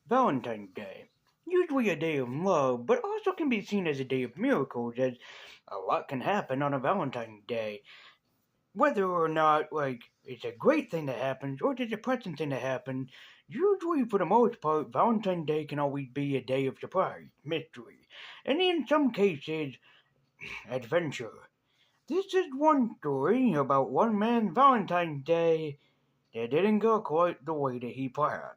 Valentine's Day. Usually a day of love, but also can be seen as a day of miracles, as a lot can happen on a Valentine's Day. Whether or not, it's a great thing that happens or it's a depressing thing that happens, usually for the most part, Valentine's Day can always be a day of surprise, mystery, and in some cases, adventure. This is one story about one man's Valentine's Day that didn't go quite the way that he planned.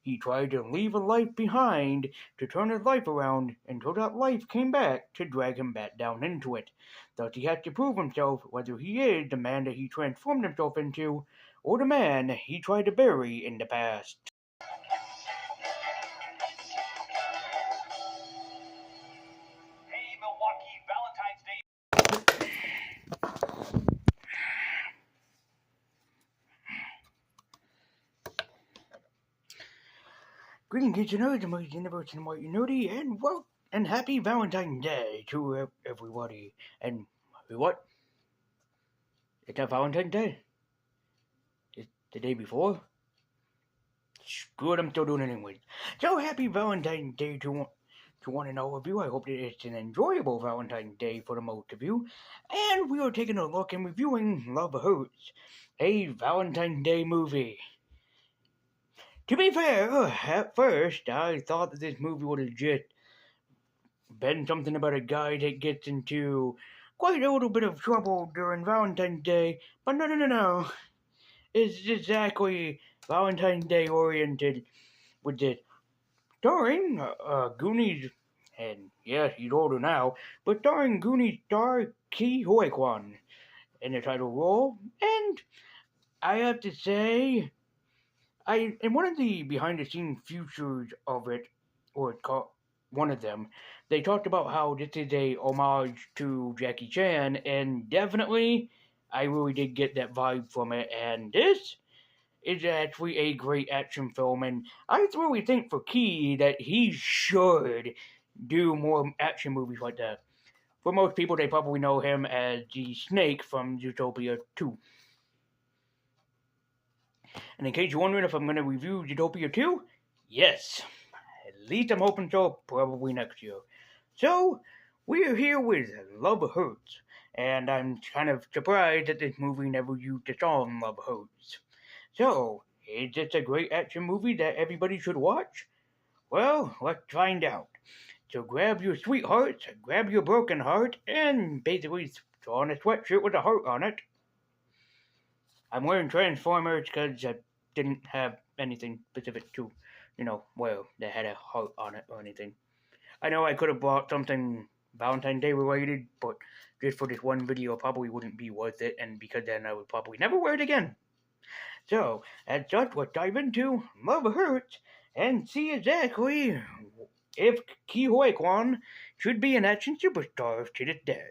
He tried to leave a life behind to turn his life around until that life came back to drag him back down into it. Thus he has to prove himself whether he is the man that he transformed himself into or the man he tried to bury in the past. Hey, Milwaukee, Valentine's Day. Greetings, listeners, and my universe and white nerdy, and happy Valentine's Day to everybody. And what? It's not Valentine's Day? It's the day before? Screw it, I'm still doing it anyways. So happy Valentine's Day to one and all of you. I hope that it's an enjoyable Valentine's Day for the most of you. And we are taking a look and reviewing Love Hurts, a Valentine's Day movie. To be fair, at first I thought that this movie would have just been something about a guy that gets into quite a little bit of trouble during Valentine's Day, but no. It's exactly Valentine's Day oriented with this. Starring Goonies, and yes, he's older now, but starring Goonies star Ki Hoi Kwan in the title role, and I have to say, in one of the behind the scenes features of it, or it's called one of them, they talked about how this is a homage to Jackie Chan, and definitely, I really did get that vibe from it, and this is actually a great action film, and I really think for Key that he should do more action movies like that. For most people, they probably know him as the Snake from Zootopia 2. And in case you're wondering if I'm going to review Zootopia 2, yes. At least I'm hoping so, probably next year. So, we're here with Love Hurts, and I'm kind of surprised that this movie never used the song Love Hurts. So, is this a great action movie that everybody should watch? Well, let's find out. So grab your sweethearts, grab your broken heart, and basically throw on a sweatshirt with a heart on it. I'm wearing Transformers because I didn't have anything specific to, that had a heart on it or anything. I know I could have bought something Valentine's Day related, but just for this one video probably wouldn't be worth it, and because then I would probably never wear it again. So, as such, let's dive into Love Hurts and see exactly if Ki Hoi Kwan should be an action superstar to this day.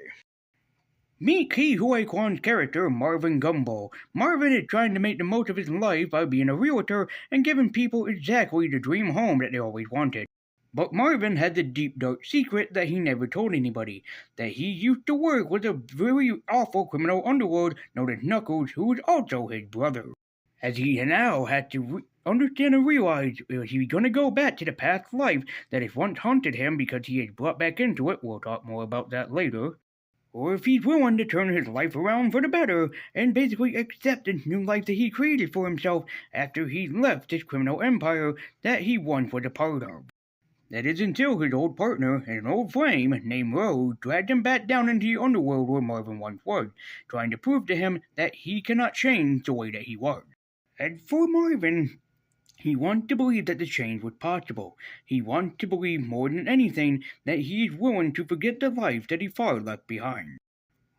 Meet Ki Hoi Kwan's character, Marvin Gumbel. Marvin is trying to make the most of his life by being a realtor and giving people exactly the dream home that they always wanted. But Marvin had the deep dark secret that he never told anybody, that he used to work with a very awful criminal underworld known as Knuckles, who was also his brother. As he now had to understand and realize if he was going to go back to the past life that has once haunted him because he is brought back into it, we'll talk more about that later, or if he's willing to turn his life around for the better and basically accept this new life that he created for himself after he left his criminal empire that he once was a part of. That is until his old partner, an old flame named Rose, dragged him back down into the underworld where Marvin once was, trying to prove to him that he cannot change the way that he was. And for Marvin, he wants to believe that the change was possible. He wants to believe more than anything that he is willing to forget the life that he far left behind.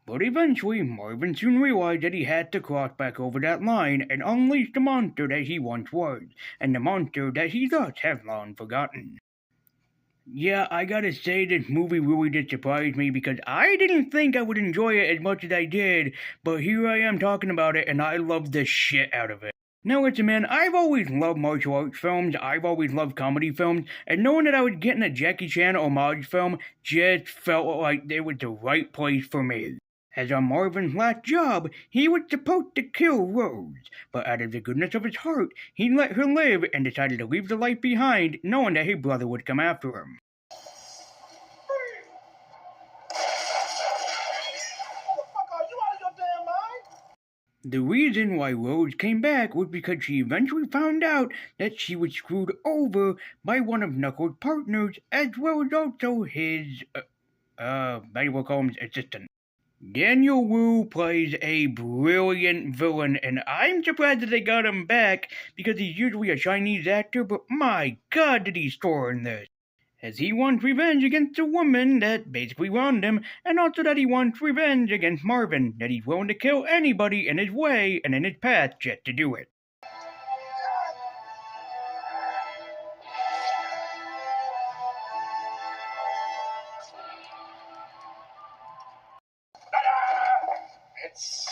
But eventually, Marvin soon realized that he had to cross back over that line and unleash the monster that he once was, and the monster that he thus has long forgotten. Yeah, I gotta say this movie really did surprise me because I didn't think I would enjoy it as much as I did, but here I am talking about it and I love the shit out of it. Now listen man, I've always loved martial arts films, I've always loved comedy films, and knowing that I was getting a Jackie Chan homage film just felt like it was the right place for me. As on Marvin's last job, he was supposed to kill Rose, but out of the goodness of his heart, he let her live and decided to leave the life behind, knowing that his brother would come after him. The reason why Rose came back was because she eventually found out that she was screwed over by one of Knuckles' partners, as well as also his, maybe we'll call him his assistant. Daniel Wu plays a brilliant villain, and I'm surprised that they got him back because he's usually a Chinese actor, but my god did he score in this. As he wants revenge against the woman that basically wronged him, and also that he wants revenge against Marvin, that he's willing to kill anybody in his way and in his path just to do it. It's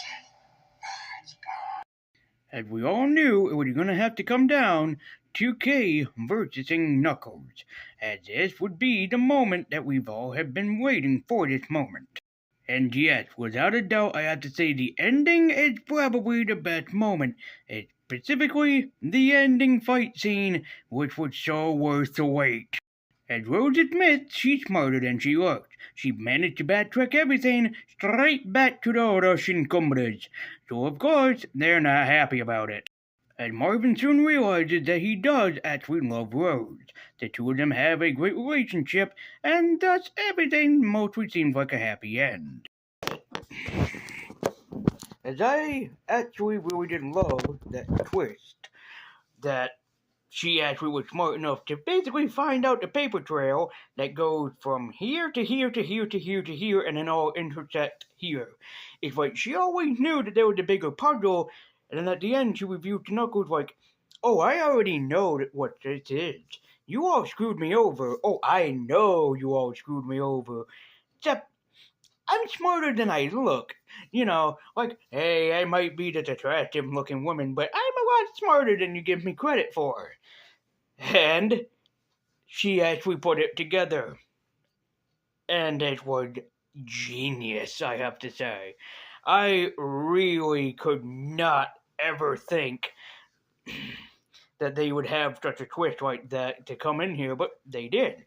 As we all knew, it was going to have to come down to K versus Knuckles, as this would be the moment that we've all have been waiting for this moment. And yes, without a doubt, I have to say the ending is probably the best moment. It's specifically the ending fight scene, which was so worth the wait. As Rose admits, she's smarter than she looks. She managed to backtrack everything straight back to the Russian Cumberlands. So of course, they're not happy about it. As Marvin soon realizes that he does actually love Rose. The two of them have a great relationship, and thus everything mostly seems like a happy end. As I actually really did love that twist, that she actually was smart enough to basically find out the paper trail that goes from here to here to here to here to here and then all intersect here. It's like she always knew that there was a bigger puzzle, and then at the end she reviewed to Knuckles like, "Oh, I already know what this is. You all screwed me over. Oh, I know you all screwed me over. Except I'm smarter than I look. You know, like, hey, I might be this attractive looking woman, but I'm a lot smarter than you give me credit for." And she actually put it together. And it was genius, I have to say. I really could not ever think that they would have such a twist like that to come in here, but they did.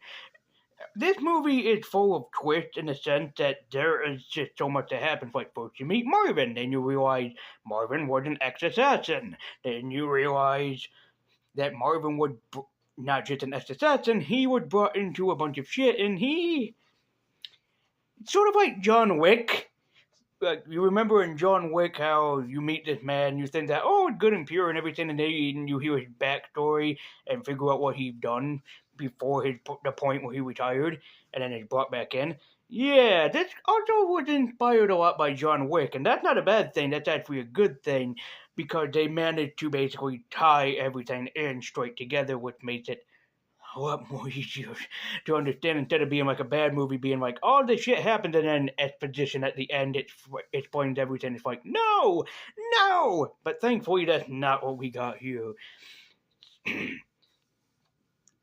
This movie is full of twists in the sense that there is just so much that happens. Like, first you meet Marvin, then you realize Marvin was an ex-assassin. Then you realize that Marvin was not just an ex-assassin, he was brought into a bunch of shit, and he... sort of like John Wick. Like, you remember in John Wick how you meet this man, you think that, oh, good and pure and everything, and then you hear his backstory and figure out what he's done before the point where he retired, and then he's brought back in. Yeah, this also was inspired a lot by John Wick, and that's not a bad thing, that's actually a good thing, because they managed to basically tie everything in straight together, which makes it a lot more easier to understand instead of being like a bad movie, being like, all this shit happened and then exposition at the end, it explains everything. It's like, no! But thankfully, that's not what we got here.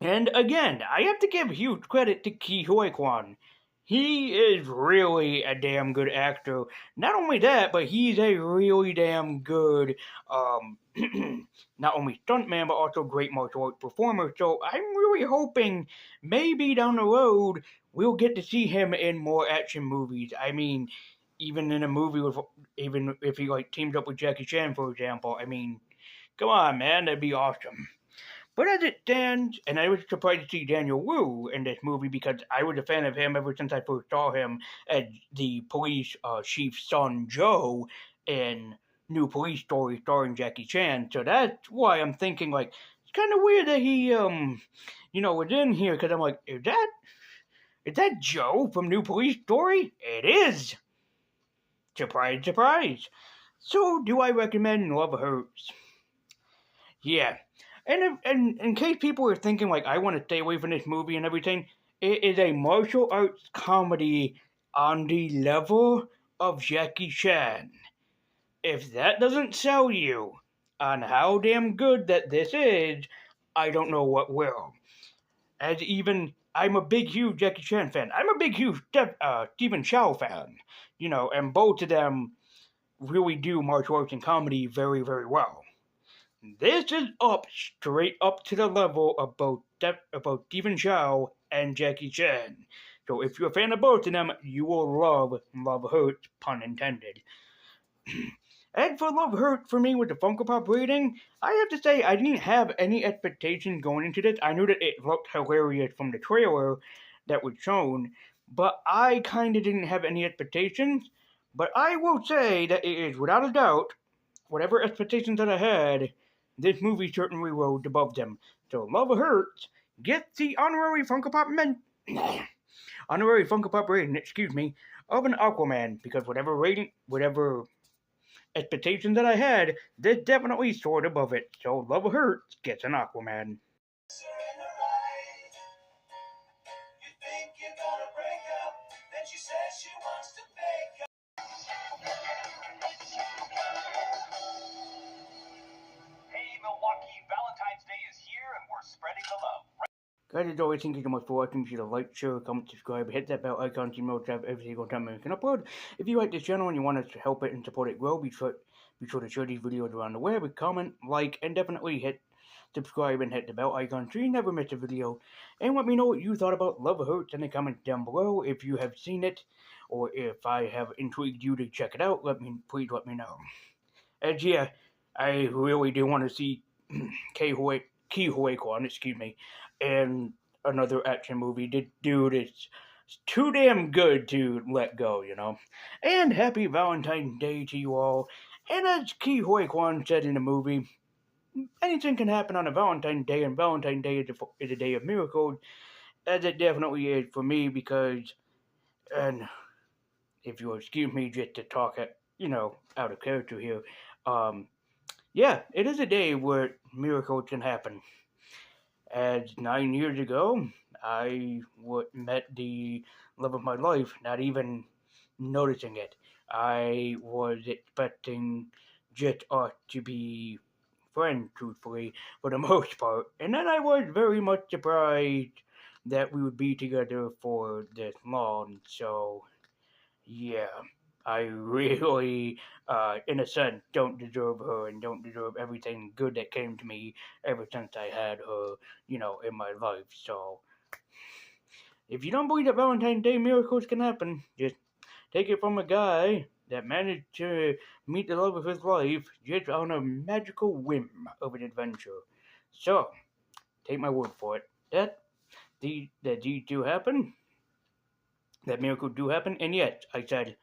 And again, I have to give huge credit to Ke Huy Quan. He is really a damn good actor. Not only that, but he's a really damn good, not only stuntman, but also great martial arts performer. So I'm really hoping maybe down the road we'll get to see him in more action movies. I mean, even in a movie with, even if he like teams up with Jackie Chan, for example. I mean, come on, man, that'd be awesome. But as it stands, and I was surprised to see Daniel Wu in this movie because I was a fan of him ever since I first saw him as the police chief's son Joe in New Police Story starring Jackie Chan. So that's why I'm thinking like it's kind of weird that he was in here because I'm like, is that Joe from New Police Story? It is. Surprise, surprise. So do I recommend Love Hurts? Yeah. And in case people are thinking, like, I want to stay away from this movie and everything, it is a martial arts comedy on the level of Jackie Chan. If that doesn't sell you on how damn good that this is, I don't know what will. As even I'm a big, huge Jackie Chan fan. I'm a big, huge Stephen Chow fan. And both of them really do martial arts and comedy very, very well. This is up straight up to the level of about Stephen Chow and Jackie Chan. So if you're a fan of both of them, you will love Hurt, pun intended. And for Love Hurt for me with the Funko Pop rating, I have to say I didn't have any expectations going into this. I knew that it looked hilarious from the trailer that was shown, but I kind of didn't have any expectations. But I will say that it is without a doubt, whatever expectations that I had, this movie certainly rose above them. So Love Hurts gets the honorary Funko Pop honorary Funko Pop rating, of an Aquaman because whatever expectations that I had, this definitely soared above it. So Love Hurts gets an Aquaman. Hey, Milwaukee, Valentine's Day is here and we're spreading the love. Guys, as always, thank you so much for watching. Be sure to like, share, comment, subscribe, hit that bell icon so you know every single time I can upload. If you like this channel and you want us to help it and support it grow, be sure to share these videos around the web, comment, like, and definitely hit subscribe and hit the bell icon so you never miss a video. And let me know what you thought about Love Hurts in the comments down below. If you have seen it, or if I have intrigued you to check it out, please let me know. And yeah, I really do want to see Ke Huy Quan, and another action movie. The dude is too damn good to let go, And happy Valentine's Day to you all. And as Ke Huy Quan said in the movie, anything can happen on a Valentine's Day, and Valentine's Day is a day of miracles, as it definitely is for me, because, and if you'll excuse me just to talk, out of character here, yeah, it is a day where miracles can happen. As 9 years ago, I met the love of my life, not even noticing it. I was expecting just us to be friends, truthfully, for the most part. And then I was very much surprised that we would be together for this long. So, yeah, I really, in a sense, don't deserve her and don't deserve everything good that came to me ever since I had her, in my life. So, if you don't believe that Valentine's Day miracles can happen, just take it from a guy that managed to meet the love of his life just on a magical whim of an adventure. So, take my word for it. That these do happen. That miracles do happen. And yet, I said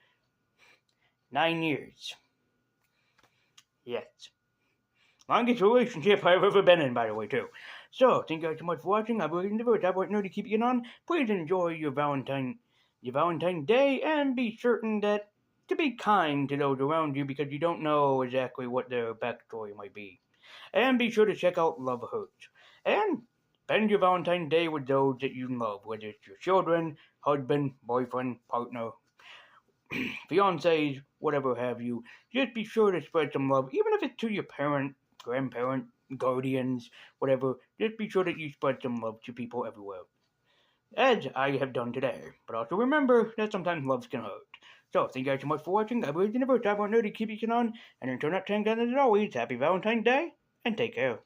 9 years. Yes. Longest relationship I've ever been in, by the way, too. So, thank you guys so much for watching. I believe in the verse. I want to keep you on. Please enjoy your Valentine's Day, and be certain that to be kind to those around you, because you don't know exactly what their backstory might be. And be sure to check out Love Hurts. And spend your Valentine's Day with those that you love, whether it's your children, husband, boyfriend, partner, fiancés, whatever have you. Just be sure to spread some love, even if it's to your parent, grandparent, guardians, whatever. Just be sure that you spread some love to people everywhere, as I have done today. But also remember that sometimes love can hurt. So, thank you guys so much for watching. I believe in the verse. I want to keep you on. And until next time, guys, as always, happy Valentine's Day, and take care.